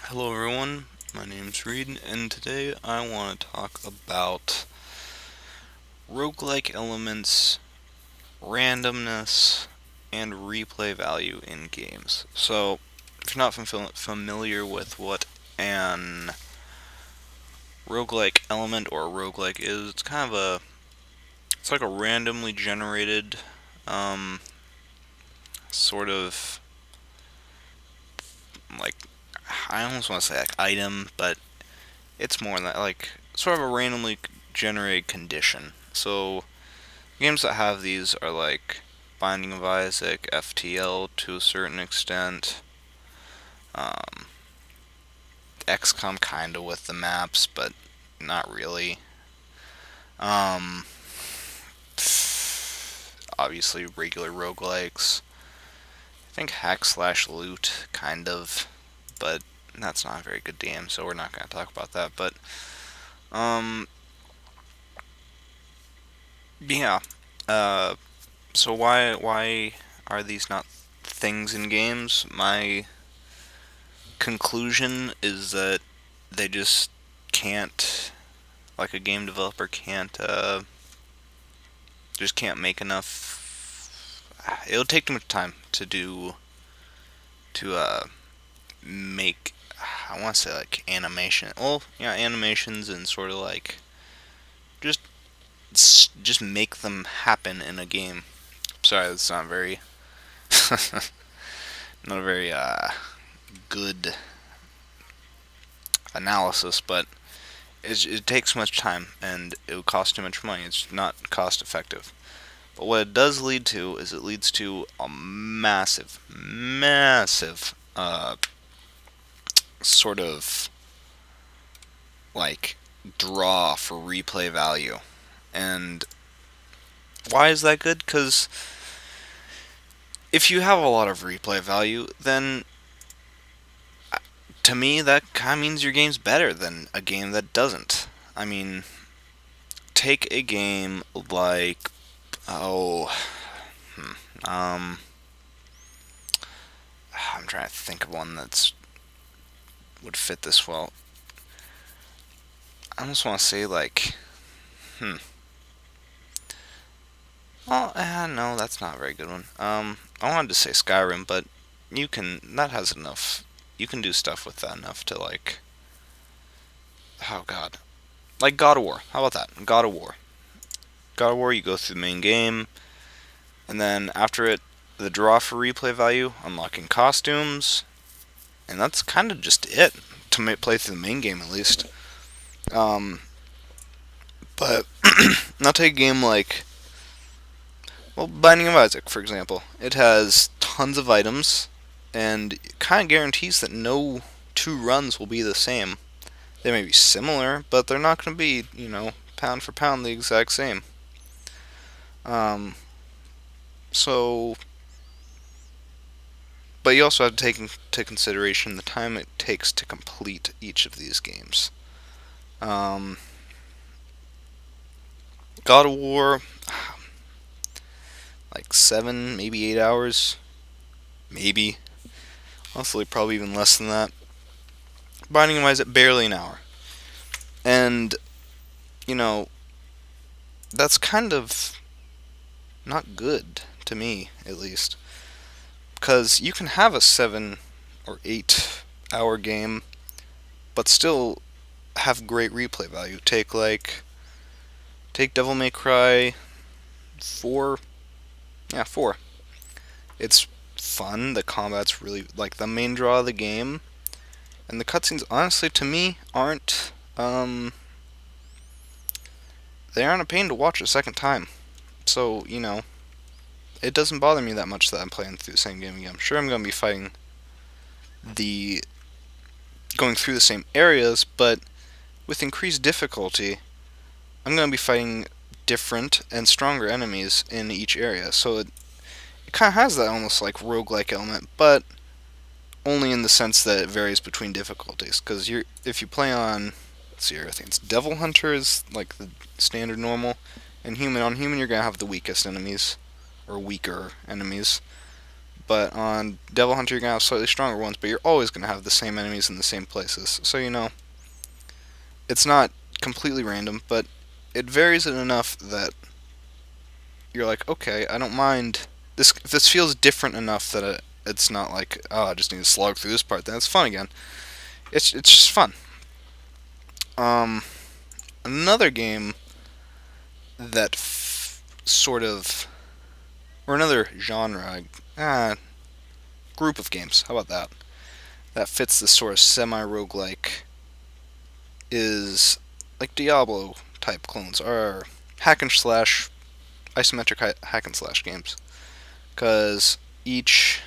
Hello everyone, my name's Reed, and today I want to talk about roguelike elements, randomness, and replay value in games. So, if you're not familiar with what an roguelike element or a roguelike is, it's like a randomly generated, um, sort of like, I almost want to say like item, but it's more than that, like sort of a randomly generated condition. So games that have these are like Binding of Isaac, FTL to a certain extent, um, XCOM kinda with the maps, but not really. Um, Obviously regular roguelikes. I think Hack Slash Loot kind of, but that's not a very good game, so we're not going to talk about that. But um, yeah. Uh, so why are these not things in games? My conclusion is that they just can't, like a game developer can't, just can't make enough. It'll take too much time to make. I want to say like animation. Well, yeah, animations and sort of like just just make them happen in a game. Sorry, that's not very not a very good analysis, but it takes much time and it would cost too much money. It's not cost effective. But what it does lead to is it leads to a massive, sort of like draw for replay value. And why is that good? Because if you have a lot of replay value, then to me that kind of means your game's better than a game that doesn't. I mean, take a game like oh, um, I'm trying to think of one that's would fit this well. I almost want to say like, hmm. Well, no, that's not a very good one. I wanted to say Skyrim, but that has enough. You can do stuff with that enough to like, oh god, like God of War. How about that? God of War. God of War, you go through the main game, and then after it, the draw for replay value, unlocking costumes, and that's kind of just it to play through the main game at least. Um, but now take a game like, well, Binding of Isaac, for example. It has tons of items, and it kind of guarantees that no two runs will be the same. They may be similar, but they're not going to be, pound for pound the exact same. Um, so, but you also have to take into consideration the time it takes to complete each of these games. Um, God of War, like 7, maybe 8 hours, maybe. Honestly, probably even less than that. Binding of Isaac, barely an hour. And, you know, that's kind of not good, to me, at least. Because you can have a 7 or 8 hour game, but still have great replay value. Take Devil May Cry 4. Yeah, 4. It's fun. The combat's really like the main draw of the game. And the cutscenes, honestly, to me, they aren't a pain to watch a second time. So, it doesn't bother me that much that I'm playing through the same game again. I'm sure I'm going to be the going through the same areas, but with increased difficulty, I'm going to be fighting different and stronger enemies in each area. So it kind of has that almost like roguelike element, but only in the sense that it varies between difficulties. Because if you play on, let's see here, I think it's Devil Hunter is like the standard normal, and human, on human you're going to have the weakest enemies, or weaker enemies. But on Devil Hunter, you're going to have slightly stronger ones, but you're always going to have the same enemies in the same places. So, it's not completely random, but it varies it enough that you're like, okay, I don't mind. If this feels different enough that it's not like, oh, I just need to slog through this part, then it's fun again. It's just fun. Um, Another game that sort of, or another genre, group of games, how about that? That fits this sort of semi-roguelike is like Diablo type clones, or hack and slash, isometric hack and slash games. Because each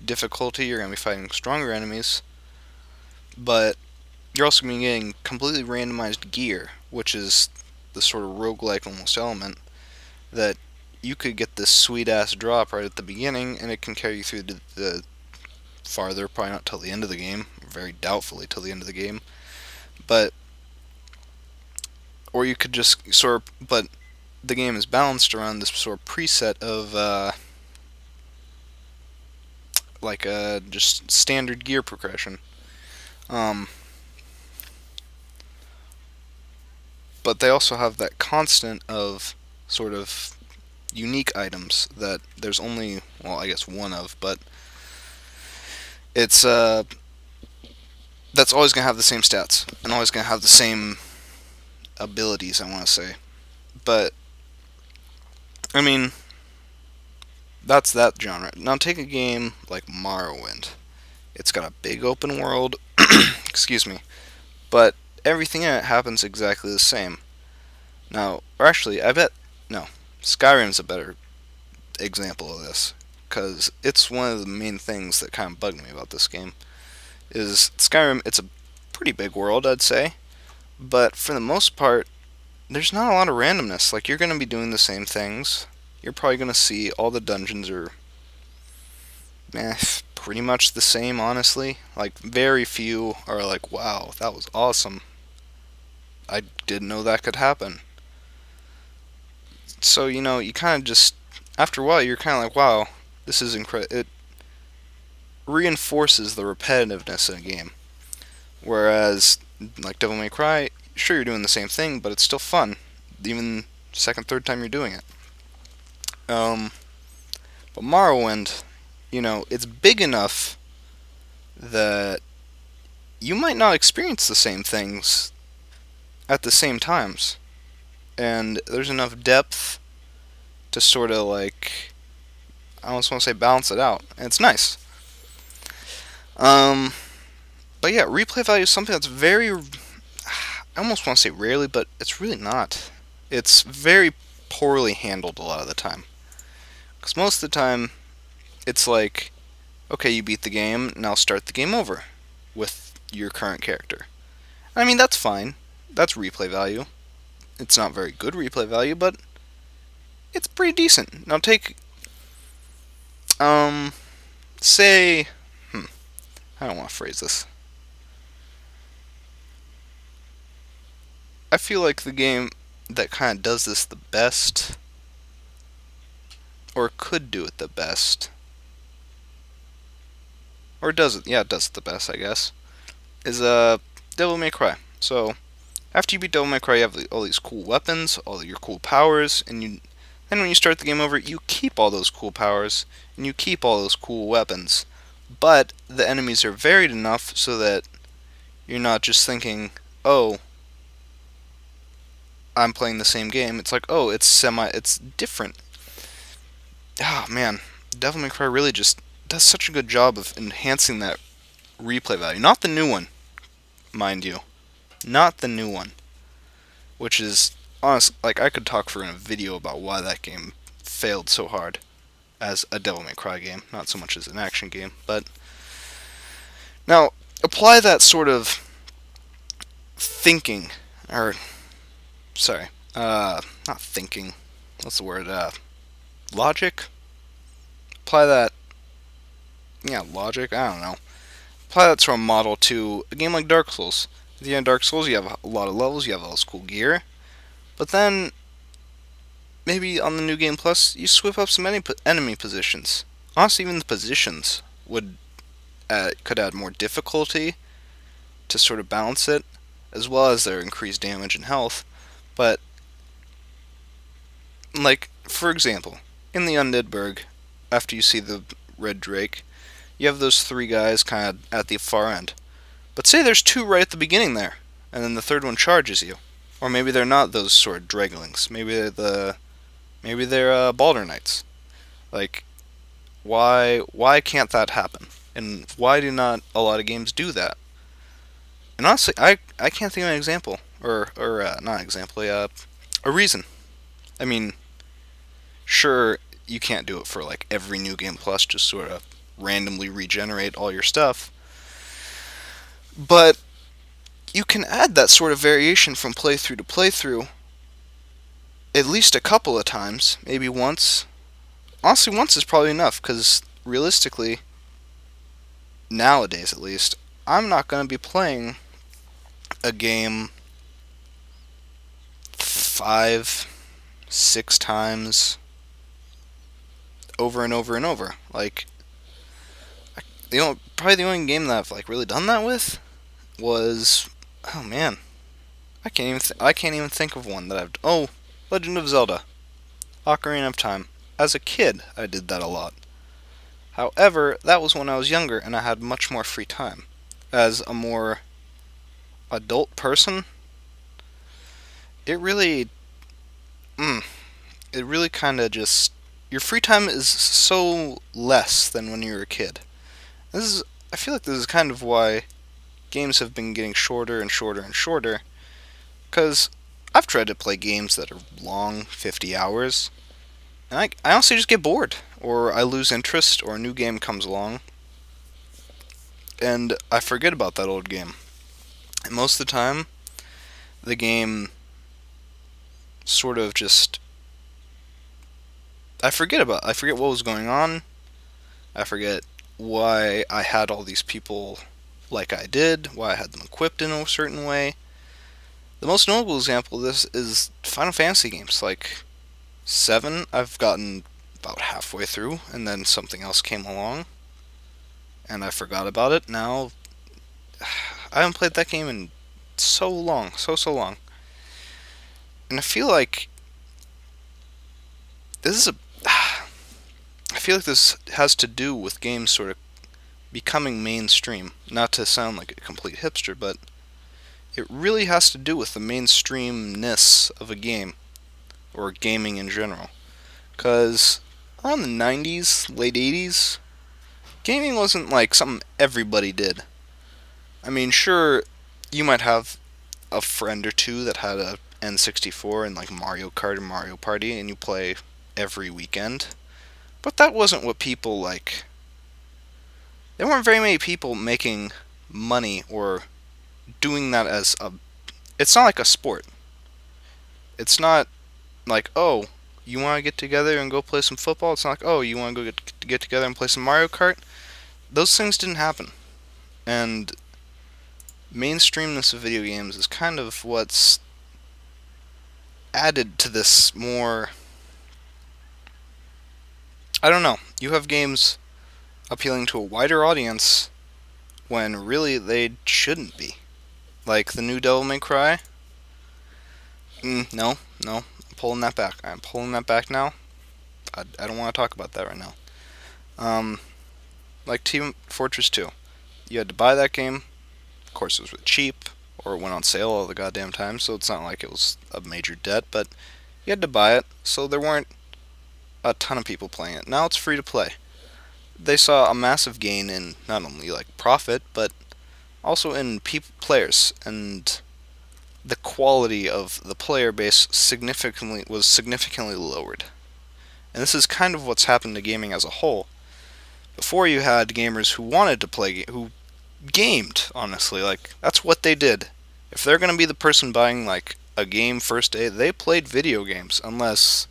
difficulty you're going to be fighting stronger enemies, but you're also going to be getting completely randomized gear, which is the sort of roguelike almost element that you could get this sweet ass drop right at the beginning, and it can carry you through the farther, probably not till the end of the game, very doubtfully till the end of the game, but or you could just but the game is balanced around this sort of preset of just standard gear progression. Um, but they also have that constant of sort of unique items that there's only, well, I guess one of, but it's that's always gonna have the same stats and always gonna have the same abilities, I want to say. But I mean, that's that genre. Now take a game like Morrowind. It's got a big open world, excuse me, but everything in it happens exactly the same. Now, or actually, I bet no, Skyrim's a better example of this because it's one of the main things that kind of bugged me about this game. Is Skyrim? It's a pretty big world, I'd say, but for the most part, there's not a lot of randomness. Like, you're going to be doing the same things. You're probably going to see all the dungeons are pretty much the same, honestly. Like, very few are like, wow, that was awesome. I didn't know that could happen. So, you kind of just, after a while, you're kind of like, wow, this is incredible. It reinforces the repetitiveness in a game. Whereas, like Devil May Cry, sure, you're doing the same thing, but it's still fun. Even second, third time you're doing it. Um, but Morrowind, it's big enough that you might not experience the same things at the same times. And there's enough depth to sort of like, I almost want to say balance it out. And it's nice. Um, but yeah, replay value is something that's very, I almost want to say rarely, but it's really not. It's very poorly handled a lot of the time. Because most of the time, it's like, okay, you beat the game, now start the game over with your current character. I mean, that's fine. That's replay value. It's not very good replay value, but it's pretty decent. Now take, say, I don't want to phrase this. I feel like the game that kind of does this the best, or could do it the best, or does it? Yeah, it does it the best, I guess. Is Devil May Cry. So after you beat Devil May Cry, you have all these cool weapons, all your cool powers, and then when you start the game over, you keep all those cool powers and you keep all those cool weapons. But the enemies are varied enough so that you're not just thinking, oh, I'm playing the same game. It's like, oh, it's different. Oh man, Devil May Cry really just does such a good job of enhancing that replay value. Not the new one, mind you. Not the new one. Which is, honest, like, I could talk for in a video about why that game failed so hard as a Devil May Cry game, not so much as an action game. But now, apply that sort of thinking, or, sorry, not thinking, what's the word, logic? Apply that, yeah, logic, I don't know. Apply that sort of model to a game like Dark Souls. At the end of Dark Souls, you have a lot of levels, you have all this cool gear, but then maybe on the New Game Plus, you swip up some enemy positions. Honestly, even the positions could add more difficulty to sort of balance it, as well as their increased damage and health. But like for example, in the Undead Burg, after you see the Red Drake, you have those three guys kind of at the far end. But say there's two right at the beginning there, and then the third one charges you. Or maybe they're not those sort of draglings. Maybe they're Balder Knights. Like, why can't that happen? And why do not a lot of games do that? And honestly, I can't think of an example or not an example, a reason. I mean, sure, you can't do it for like every new game plus, just sort of randomly regenerate all your stuff, but you can add that sort of variation from playthrough to playthrough at least a couple of times, maybe once. Honestly, once is probably enough, because realistically, nowadays at least, I'm not going to be playing a game 5, 6 times over and over and over. Like, probably the only game that I've like really done that with was, oh man, I can't even think of one that Legend of Zelda, Ocarina of Time. As a kid, I did that a lot. However, that was when I was younger and I had much more free time. As a more adult person, it really, it really kind of just, your free time is so less than when you were a kid. I feel like this is kind of why games have been getting shorter and shorter and shorter, because I've tried to play games that are long, 50 hours, and I honestly just get bored, or I lose interest, or a new game comes along, and I forget about that old game. And most of the time, the game sort of just, I forget what was going on, I forget why I had all these people like I did, why I had them equipped in a certain way. The most notable example of this is Final Fantasy games. Like 7, I've gotten about halfway through, and then something else came along, and I forgot about it. Now, I haven't played that game in so long, so long. And I feel like this is a. I feel like this has to do with games sort of becoming mainstream. Not to sound like a complete hipster, but it really has to do with the mainstreamness of a game, or gaming in general. Because around the 90s, late 80s, gaming wasn't like something everybody did. I mean, sure, you might have a friend or two that had a N64 and like Mario Kart or Mario Party, and you play every weekend. But that wasn't what people like. There weren't very many people making money or doing that as a. It's not like a sport. It's not like, oh, you want to get together and go play some football? It's not like, oh, you want to go get together and play some Mario Kart? Those things didn't happen. And mainstreamness of video games is kind of what's added to this more. I don't know. You have games appealing to a wider audience when really they shouldn't be. Like the new Devil May Cry. No, I'm pulling that back. I'm pulling that back now. I don't want to talk about that right now. Like Team Fortress 2. You had to buy that game. Of course, it was really cheap, or it went on sale all the goddamn time, so it's not like it was a major debt, but you had to buy it, so there weren't a ton of people playing it. Now it's free to play. They saw a massive gain in not only like profit, but also in players, and the quality of the player base was significantly lowered. And this is kind of what's happened to gaming as a whole. Before, you had gamers who wanted to play, who gamed, honestly. Like, that's what they did. If they're going to be the person buying, like, a game first day, they played video games. Unless,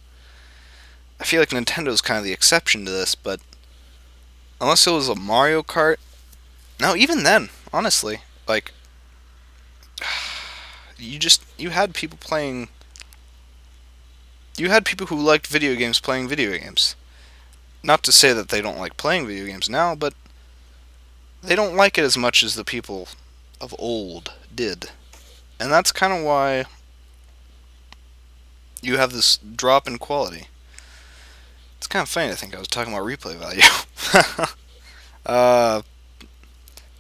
I feel like Nintendo's kind of the exception to this, but unless it was a Mario Kart. No, even then, honestly. Like, you had people playing. You had people who liked video games playing video games. Not to say that they don't like playing video games now, but they don't like it as much as the people of old did. And that's kind of why you have this drop in quality. It's kind of funny to think I was talking about replay value. uh,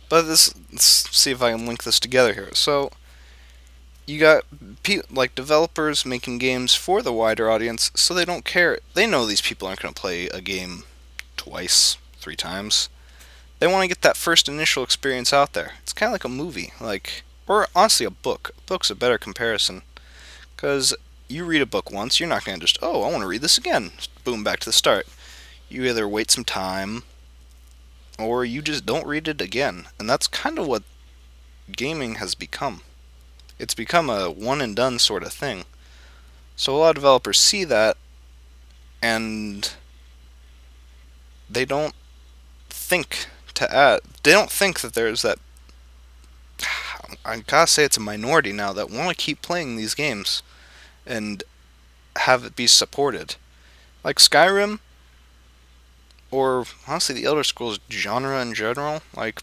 but let's see if I can link this together here. So, you got like developers making games for the wider audience, so they don't care. They know these people aren't going to play a game twice, 3 times. They want to get that first initial experience out there. It's kind of like a movie, or honestly a book. A book's a better comparison, because you read a book once, you're not going to just, oh, I want to read this again. Boom, back to the start. You either wait some time, or you just don't read it again. And that's kind of what gaming has become. It's become a one and done sort of thing. So a lot of developers see that, and they don't think to add. They don't think that there's that. I gotta say, it's a minority now that want to keep playing these games and have it be supported. Like Skyrim, or honestly the Elder Scrolls genre in general. Like,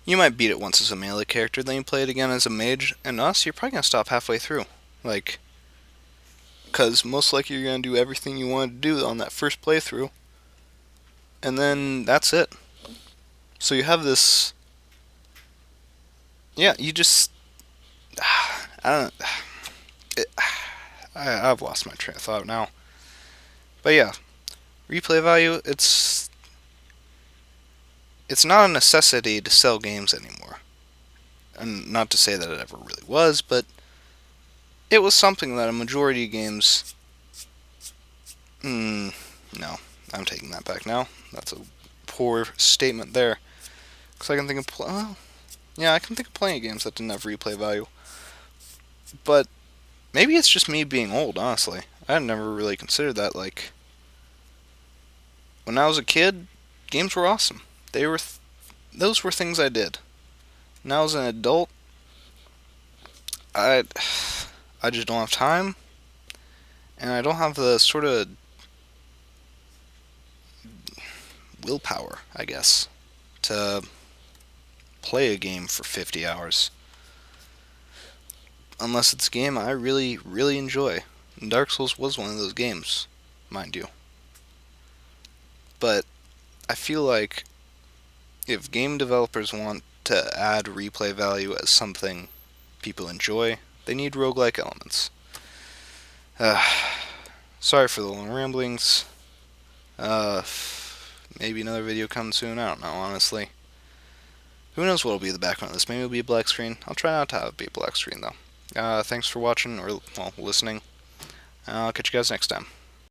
you might beat it once as a melee character, then you play it again as a mage, and you're probably gonna stop halfway through. Like, because most likely you're gonna do everything you wanted to do on that first playthrough, and then that's it. So you have this. Yeah, you just. I don't. It, I've lost my train of thought now. But yeah, replay value. It's not a necessity to sell games anymore. And not to say that it ever really was, but it was something that a majority of games. No, I'm taking that back now. That's a poor statement there. Because I can think of. I can think of plenty of games that didn't have replay value. But maybe it's just me being old, honestly. I had never really considered that. Like, when I was a kid, games were awesome. Those were things I did. Now as an adult, I just don't have time, and I don't have the sort of willpower, I guess, to play a game for 50 hours. Unless it's a game I really, really enjoy. And Dark Souls was one of those games, mind you. But I feel like if game developers want to add replay value as something people enjoy, they need roguelike elements. Sorry for the long ramblings. Maybe another video comes soon. I don't know, honestly. Who knows what'll be the background of this? Maybe it'll be a black screen. I'll try not to have it be a black screen, though. Thanks for watching, or, listening. I'll catch you guys next time.